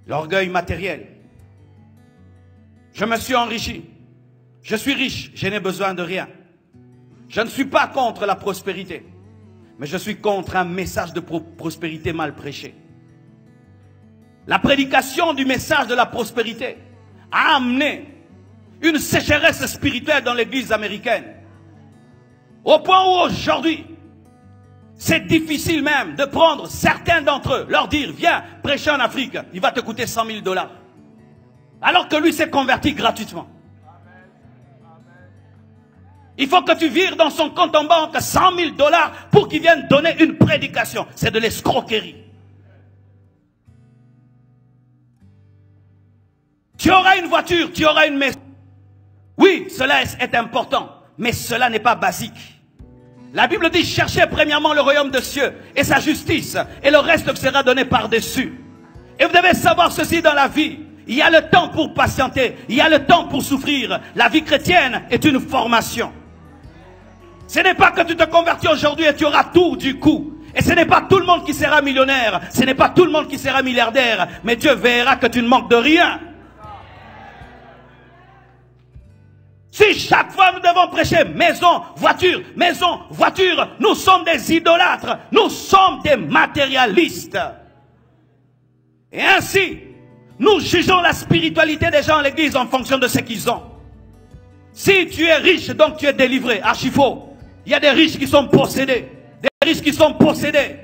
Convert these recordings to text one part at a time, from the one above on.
L'orgueil matériel. Je me suis enrichi. Je suis riche, je n'ai besoin de rien. Je ne suis pas contre la prospérité, mais je suis contre un message de prospérité mal prêché. La prédication du message de la prospérité a amené une sécheresse spirituelle dans l'église américaine. Au point où aujourd'hui, c'est difficile même de prendre certains d'entre eux, leur dire, viens prêcher en Afrique, il va te coûter 100 000 $. Alors que lui s'est converti gratuitement. Il faut que tu vires dans son compte en banque 100 000 $ pour qu'il vienne donner une prédication. C'est de l'escroquerie. Tu auras une voiture, tu auras une maison. Oui, cela est important, mais cela n'est pas basique. La Bible dit, cherchez premièrement le royaume de cieux et sa justice, et le reste sera donné par-dessus. Et vous devez savoir ceci dans la vie. Il y a le temps pour patienter, il y a le temps pour souffrir. La vie chrétienne est une formation. Ce n'est pas que tu te convertis aujourd'hui et tu auras tout du coup. Et ce n'est pas tout le monde qui sera millionnaire, ce n'est pas tout le monde qui sera milliardaire, mais Dieu verra que tu ne manques de rien. Si chaque fois nous devons prêcher maison, voiture, nous sommes des idolâtres, nous sommes des matérialistes. Et ainsi, nous jugeons la spiritualité des gens à l'église en fonction de ce qu'ils ont. Si tu es riche, donc tu es délivré, archi faux. Il y a des riches qui sont possédés, des riches qui sont possédés.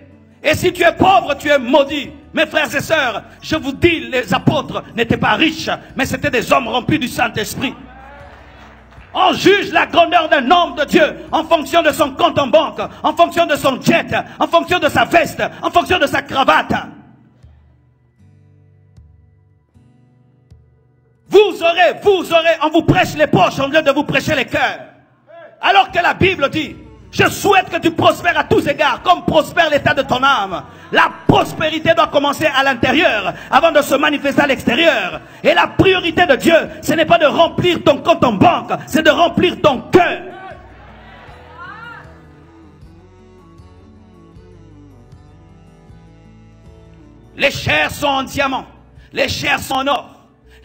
Et si tu es pauvre, tu es maudit. Mes frères et sœurs, je vous dis, les apôtres n'étaient pas riches, mais c'était des hommes remplis du Saint-Esprit. On juge la grandeur d'un homme de Dieu en fonction de son compte en banque, en fonction de son jet, en fonction de sa veste, en fonction de sa cravate. Vous aurez, on vous prêche les poches au lieu de vous prêcher les cœurs. Alors que la Bible dit, je souhaite que tu prospères à tous égards, comme prospère l'état de ton âme. La prospérité doit commencer à l'intérieur, avant de se manifester à l'extérieur. Et la priorité de Dieu, ce n'est pas de remplir ton compte en banque, c'est de remplir ton cœur. Les chairs sont en diamant, les chairs sont en or.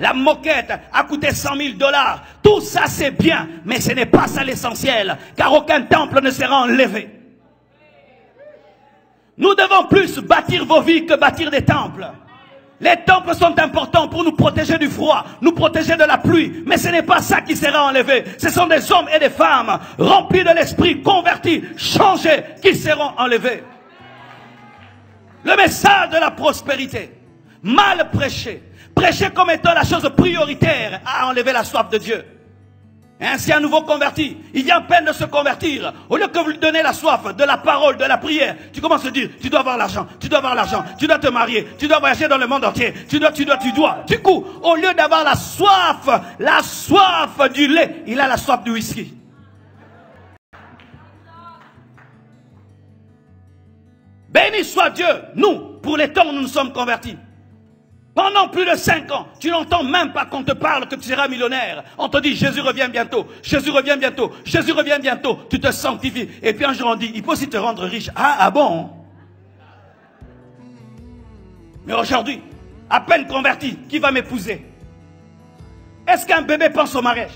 La moquette a coûté 100 000 $. Tout ça c'est bien, mais ce n'est pas ça l'essentiel, car aucun temple ne sera enlevé. Nous devons plus bâtir vos vies que bâtir des temples. Les temples sont importants pour nous protéger du froid, nous protéger de la pluie, mais ce n'est pas ça qui sera enlevé. Ce sont des hommes et des femmes remplis de l'esprit, convertis, changés, qui seront enlevés. Le message de la prospérité, mal prêché, prêché comme étant la chose prioritaire, a enlevé la soif de Dieu. Et ainsi un nouveau converti, il vient à peine de se convertir. Au lieu que vous lui donnez la soif de la parole, de la prière, tu commences à dire, tu dois avoir l'argent, tu dois avoir l'argent, tu dois te marier, tu dois voyager dans le monde entier, tu dois. Du coup, au lieu d'avoir la soif du lait, il a la soif du whisky. Béni soit Dieu, nous, pour les temps où nous nous sommes convertis. Pendant plus de 5 ans, tu n'entends même pas qu'on te parle que tu seras millionnaire. On te dit Jésus revient bientôt, Jésus revient bientôt, Jésus revient bientôt. Tu te sanctifies. Et puis un jour on dit, il peut aussi te rendre riche. Ah bon? Mais aujourd'hui, à peine converti, qui va m'épouser? Est-ce qu'un bébé pense au mariage?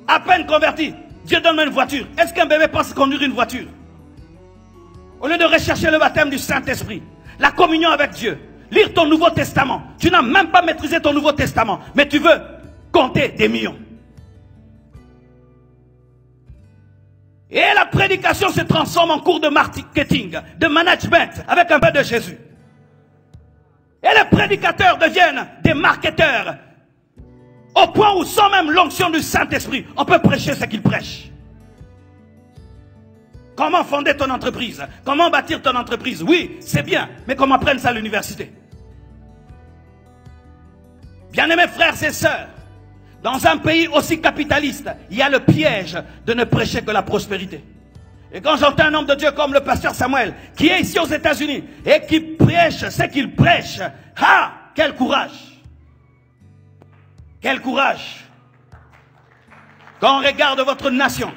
À peine converti, Dieu donne-moi une voiture. Est-ce qu'un bébé pense conduire une voiture? Au lieu de rechercher le baptême du Saint-Esprit, la communion avec Dieu, lire ton Nouveau Testament. Tu n'as même pas maîtrisé ton Nouveau Testament, mais tu veux compter des millions. Et la prédication se transforme en cours de marketing, de management, avec un peu de Jésus. Et les prédicateurs deviennent des marketeurs, au point où sans même l'onction du Saint-Esprit, on peut prêcher ce qu'ils prêchent. Comment fonder ton entreprise? Comment bâtir ton entreprise? Oui, c'est bien, mais comment apprendre ça à l'université? Bien-aimés frères et sœurs, dans un pays aussi capitaliste, il y a le piège de ne prêcher que la prospérité. Et quand j'entends un homme de Dieu comme le pasteur Samuel, qui est ici aux États-Unis, et qui prêche ce qu'il prêche, ah, quel courage! Quel courage! Quand on regarde votre nation,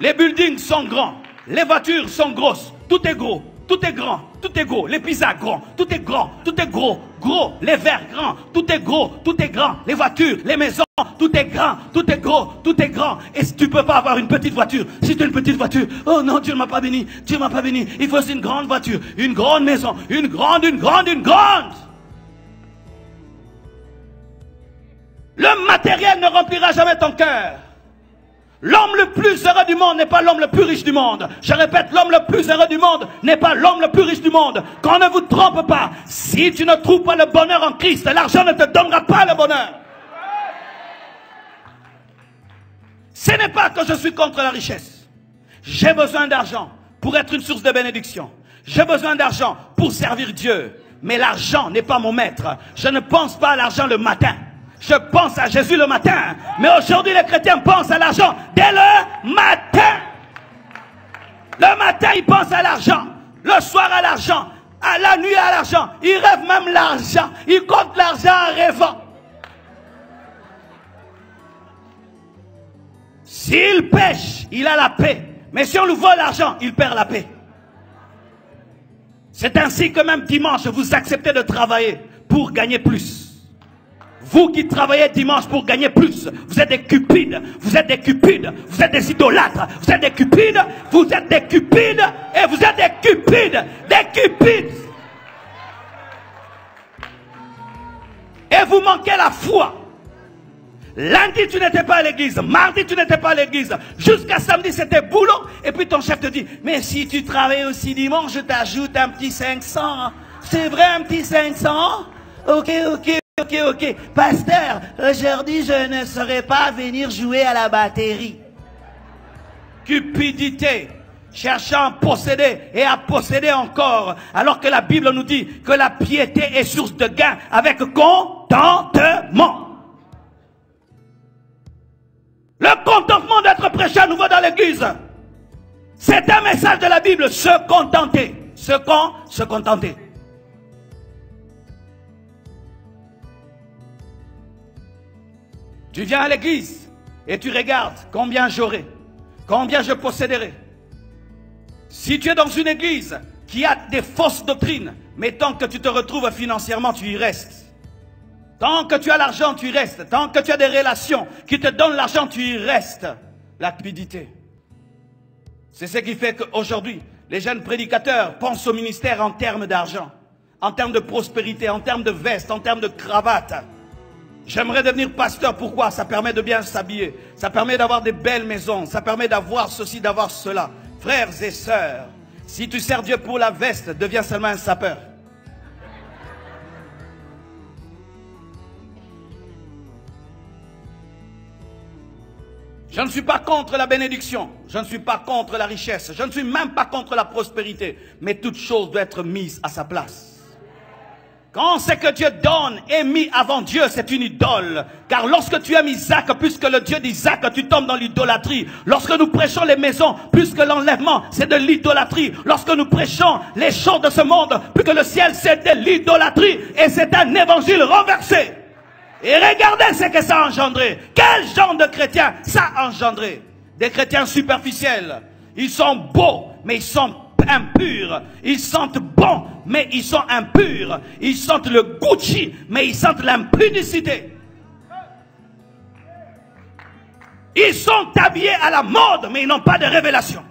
les buildings sont grands, les voitures sont grosses, tout est gros. Tout est grand, tout est gros. Les pizzas grands, tout est grand, tout est gros, gros. Les verres grands, tout est gros, tout est grand. Les voitures, les maisons, tout est grand, tout est gros, tout est grand. Et si tu ne peux pas avoir une petite voiture, si tu as une petite voiture, oh non, Dieu ne m'a pas béni, Dieu ne m'a pas béni. Il faut aussi une grande voiture, une grande maison, une grande. Le matériel ne remplira jamais ton cœur. L'homme le plus heureux du monde n'est pas l'homme le plus riche du monde. Je répète, l'homme le plus heureux du monde n'est pas l'homme le plus riche du monde. Qu'on ne vous trompe pas. Si tu ne trouves pas le bonheur en Christ, l'argent ne te donnera pas le bonheur. Ce n'est pas que je suis contre la richesse. J'ai besoin d'argent pour être une source de bénédiction. J'ai besoin d'argent pour servir Dieu. Mais l'argent n'est pas mon maître. Je ne pense pas à l'argent le matin. Je pense à Jésus le matin. Mais aujourd'hui, les chrétiens pensent à l'argent dès le matin. Le matin, ils pensent à l'argent. Le soir, à l'argent. À la nuit, à l'argent. Ils rêvent même l'argent. Ils comptent l'argent en rêvant. S'il pêche, il a la paix. Mais si on lui vole l'argent, il perd la paix. C'est ainsi que même dimanche, vous acceptez de travailler pour gagner plus. Vous qui travaillez dimanche pour gagner plus, vous êtes des cupides, vous êtes des cupides, vous êtes des idolâtres, vous êtes des cupides, vous êtes des cupides, et vous êtes des cupides, des cupides. Et vous manquez la foi. Lundi, tu n'étais pas à l'église. Mardi, tu n'étais pas à l'église. Jusqu'à samedi, c'était boulot. Et puis ton chef te dit, mais si tu travailles aussi dimanche, je t'ajoute un petit 500. C'est vrai, un petit 500? Ok. Pasteur, aujourd'hui, je ne saurais pas venir jouer à la batterie. Cupidité. Cherchant à posséder et à posséder encore. Alors que la Bible nous dit que la piété est source de gain avec contentement. Le contentement d'être prêché à nouveau dans l'église. C'est un message de la Bible. Se contenter. Se contenter. Tu viens à l'église et tu regardes combien j'aurai, combien je posséderai. Si tu es dans une église qui a des fausses doctrines, mais tant que tu te retrouves financièrement, tu y restes. Tant que tu as l'argent, tu y restes. Tant que tu as des relations qui te donnent l'argent, tu y restes. La cupidité. C'est ce qui fait qu'aujourd'hui, les jeunes prédicateurs pensent au ministère en termes d'argent, en termes de prospérité, en termes de veste, en termes de cravate. J'aimerais devenir pasteur. Pourquoi? Ça permet de bien s'habiller. Ça permet d'avoir des belles maisons. Ça permet d'avoir ceci, d'avoir cela. Frères et sœurs, si tu sers Dieu pour la veste, deviens seulement un sapeur. Je ne suis pas contre la bénédiction. Je ne suis pas contre la richesse. Je ne suis même pas contre la prospérité. Mais toute chose doit être mise à sa place. Quand ce que Dieu donne est mis avant Dieu, c'est une idole. Car lorsque tu aimes Isaac, plus que le Dieu d'Isaac, tu tombes dans l'idolâtrie. Lorsque nous prêchons les maisons, plus que l'enlèvement, c'est de l'idolâtrie. Lorsque nous prêchons les choses de ce monde, plus que le ciel, c'est de l'idolâtrie. Et c'est un évangile renversé. Et regardez ce que ça a engendré. Quel genre de chrétiens ça a engendré? Des chrétiens superficiels. Ils sont beaux, mais ils sont impurs. Ils sentent bon, mais ils sont impurs. Ils sentent le Gucci, mais ils sentent l'impudicité. Ils sont habillés à la mode, mais ils n'ont pas de révélation.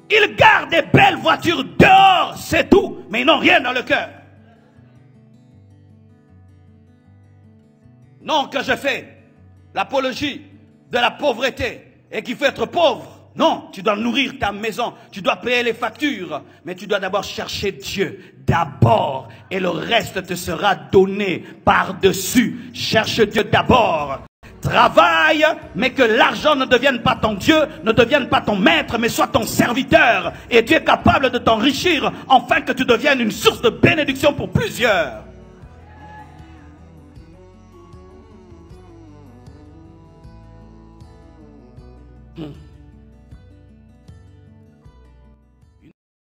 Ils gardent des belles voitures dehors, c'est tout, mais ils n'ont rien dans le cœur. Non que je fais l'apologie de la pauvreté et qu'il faut être pauvre. Non, tu dois nourrir ta maison, tu dois payer les factures, mais tu dois d'abord chercher Dieu, d'abord, et le reste te sera donné par-dessus. Cherche Dieu d'abord. Travaille, mais que l'argent ne devienne pas ton Dieu, ne devienne pas ton maître, mais soit ton serviteur. Et tu es capable de t'enrichir, afin que tu deviennes une source de bénédiction pour plusieurs.